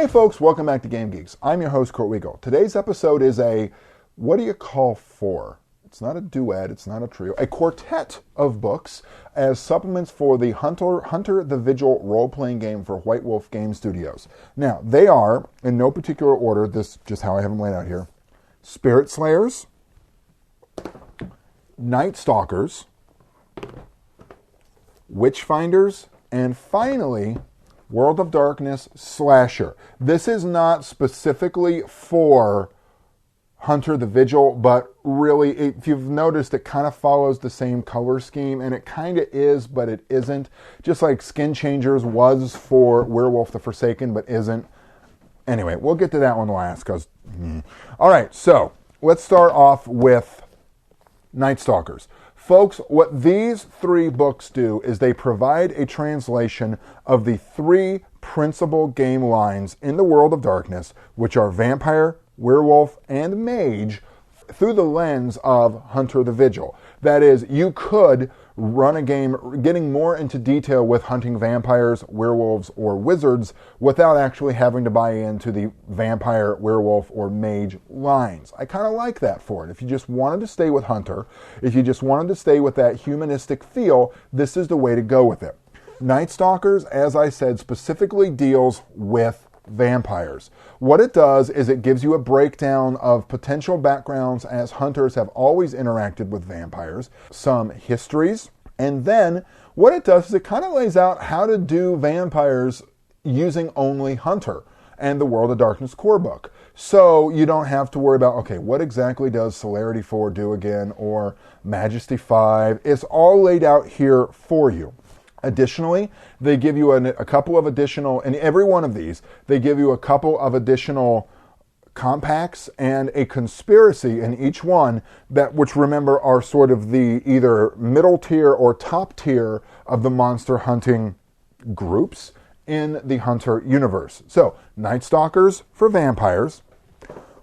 Hey folks, welcome back to Game Geeks. I'm your host, Kurt Wiegel. Today's episode is a, what do you call four? It's not a duet, it's not a trio, a quartet of books as supplements for the Hunter the Vigil role-playing game for White Wolf Game Studios. Now, they are, in no particular order, this just how I have them laid out here, Spirit Slayers, Night Stalkers, Witchfinders, and finally, World of Darkness Slasher. This is not specifically for Hunter the Vigil, but really, if you've noticed, it kind of follows the same color scheme, and it kind of is, but it isn't. Just like Skin Changers was for Werewolf the Forsaken, but isn't. Anyway, we'll get to that one last, because... All right, so let's start off with Night Stalkers. Folks, what these three books do is they provide a translation of the three principal game lines in the World of Darkness, which are Vampire, Werewolf, and Mage, through the lens of Hunter the Vigil. That is, you could run a game getting more into detail with hunting vampires, werewolves, or wizards without actually having to buy into the vampire, werewolf, or mage lines. I kind of like that for it. If you just wanted to stay with Hunter, if you just wanted to stay with that humanistic feel, this is the way to go with it. Night Stalkers, as I said, specifically deals with vampires. What it does is it gives you a breakdown of potential backgrounds as hunters have always interacted with vampires, some histories, and then what it does is it kind of lays out how to do vampires using only Hunter and the World of Darkness core book. So you don't have to worry about, okay, what exactly does Celerity 4 do again, or Majesty 5? It's all laid out here for you. Additionally, they give you a couple of additional, in every one of these, they give you a couple of additional compacts and a conspiracy in each one, that, which remember are sort of the either middle tier or top tier of the monster hunting groups in the Hunter universe. So, Night Stalkers for vampires.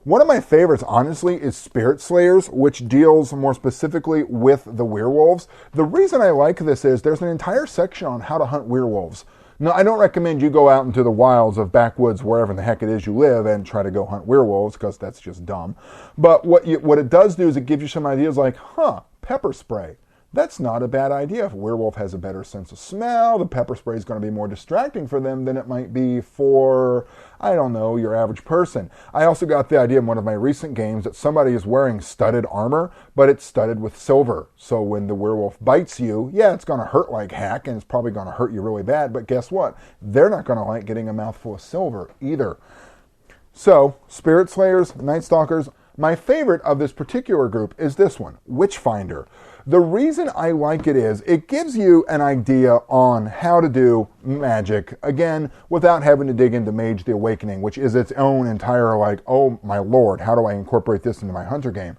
One of my favorites, honestly, is Spirit Slayers, which deals more specifically with the werewolves. The reason I like this is there's an entire section on how to hunt werewolves. Now, I don't recommend you go out into the wilds of backwoods, wherever in the heck it is you live, and try to go hunt werewolves, because that's just dumb. But what it does do is it gives you some ideas like, pepper spray. That's not a bad idea. If a werewolf has a better sense of smell, the pepper spray is going to be more distracting for them than it might be for, I don't know, your average person. I also got the idea in one of my recent games that somebody is wearing studded armor, but it's studded with silver. So when the werewolf bites you, yeah, it's going to hurt like heck, and it's probably going to hurt you really bad, but guess what? They're not going to like getting a mouthful of silver either. So, Spirit Slayers, Night Stalkers. My favorite of this particular group is this one, Witchfinder. The reason I like it is it gives you an idea on how to do magic, again, without having to dig into Mage the Awakening, which is its own entire, like, oh my lord, how do I incorporate this into my Hunter game?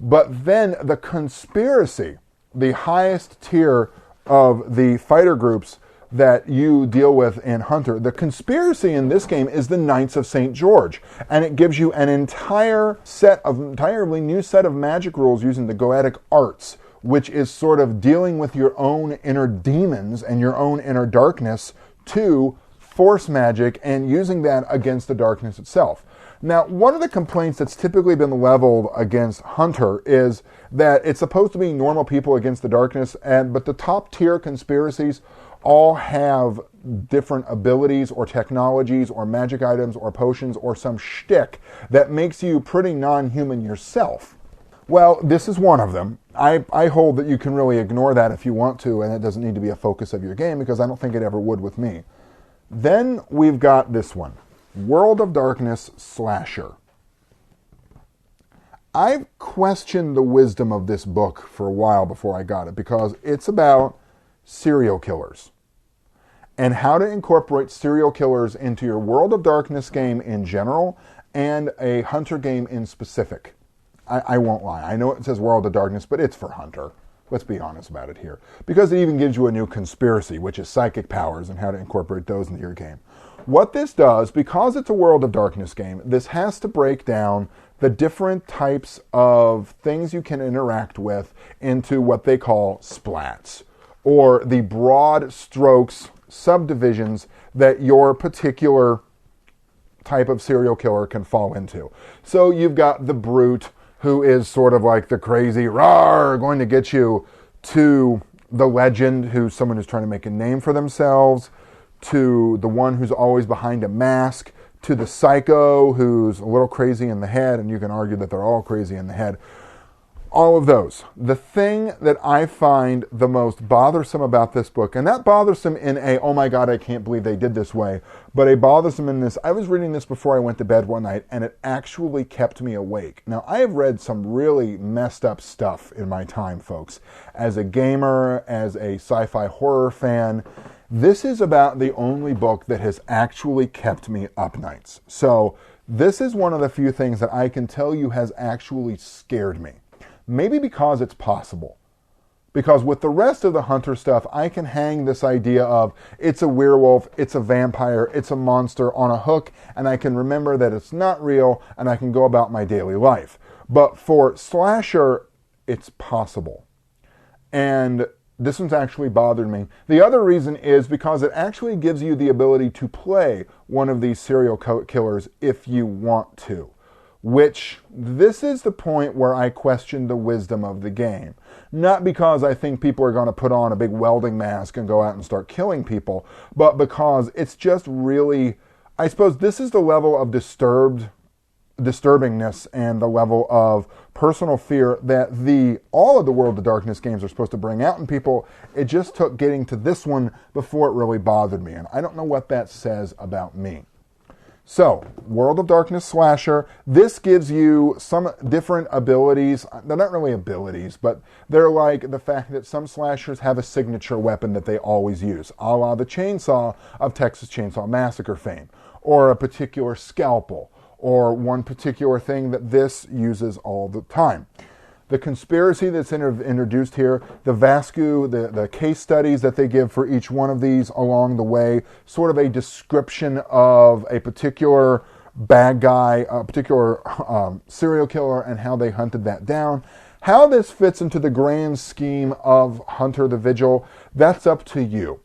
But then the conspiracy, the highest tier of the fighter groups that you deal with in Hunter, the conspiracy in this game is the Knights of St. George, and it gives you an entirely new set of magic rules using the Goetic arts, which is sort of dealing with your own inner demons and your own inner darkness to force magic and using that against the darkness itself. Now, one of the complaints that's typically been leveled against Hunter is that it's supposed to be normal people against the darkness, but the top tier conspiracies all have different abilities or technologies or magic items or potions or some shtick that makes you pretty non-human yourself. Well, this is one of them. I hold that you can really ignore that if you want to, and it doesn't need to be a focus of your game, because I don't think it ever would with me. Then we've got this one, World of Darkness Slasher. I've questioned the wisdom of this book for a while before I got it, because it's about serial killers and how to incorporate serial killers into your World of Darkness game in general and a Hunter game in specific. I won't lie. I know it says World of Darkness, but it's for Hunter. Let's be honest about it here. Because it even gives you a new conspiracy, which is psychic powers, and how to incorporate those into your game. What this does, because it's a World of Darkness game, this has to break down the different types of things you can interact with into what they call splats, or the broad strokes, subdivisions that your particular type of serial killer can fall into. So you've got the brute, who is sort of like the crazy, rawr, going to get you, to the legend, who's someone who's trying to make a name for themselves, to the one who's always behind a mask, to the psycho who's a little crazy in the head, and you can argue that they're all crazy in the head. All of those. The thing that I find the most bothersome about this book, and not bothersome in a, oh my God, I can't believe they did this way, but a bothersome in this, I was reading this before I went to bed one night, and it actually kept me awake. Now, I have read some really messed up stuff in my time, folks. As a gamer, as a sci-fi horror fan, this is about the only book that has actually kept me up nights. So, this is one of the few things that I can tell you has actually scared me. Maybe because it's possible. Because with the rest of the Hunter stuff, I can hang this idea of it's a werewolf, it's a vampire, it's a monster on a hook, and I can remember that it's not real, and I can go about my daily life. But for slasher, it's possible. And this one's actually bothered me. The other reason is because it actually gives you the ability to play one of these serial killers if you want to. Which, this is the point where I question the wisdom of the game. Not because I think people are going to put on a big welding mask and go out and start killing people, but because it's just really, I suppose this is the level of disturbingness and the level of personal fear that all of the World of Darkness games are supposed to bring out in people. It just took getting to this one before it really bothered me, and I don't know what that says about me. So, World of Darkness slasher, this gives you some different abilities. They're not really abilities, but they're like the fact that some slashers have a signature weapon that they always use, a la the chainsaw of Texas Chainsaw Massacre fame, or a particular scalpel, or one particular thing that this uses all the time. The conspiracy that's introduced here, the Vascu, the case studies that they give for each one of these along the way, sort of a description of a particular bad guy, a particular serial killer, and how they hunted that down. How this fits into the grand scheme of Hunter the Vigil, that's up to you.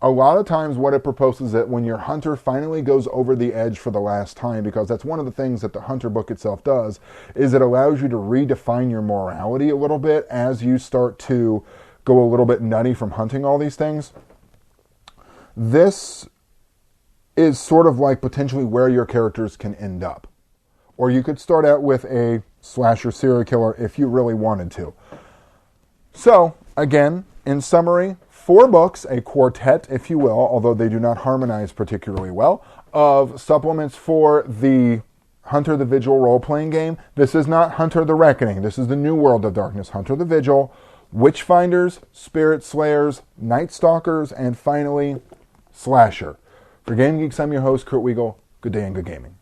A lot of times what it proposes that when your hunter finally goes over the edge for the last time, because that's one of the things that the Hunter book itself does, is it allows you to redefine your morality a little bit as you start to go a little bit nutty from hunting all these things. This is sort of like potentially where your characters can end up. Or you could start out with a slasher serial killer if you really wanted to. So, again, in summary, 4 books, a quartet, if you will, although they do not harmonize particularly well, of supplements for the Hunter the Vigil role-playing game. This is not Hunter the Reckoning. This is the new World of Darkness, Hunter the Vigil, Witchfinders, Spirit Slayers, Night Stalkers, and finally, Slasher. For Game Geeks, I'm your host, Kurt Wiegel. Good day and good gaming.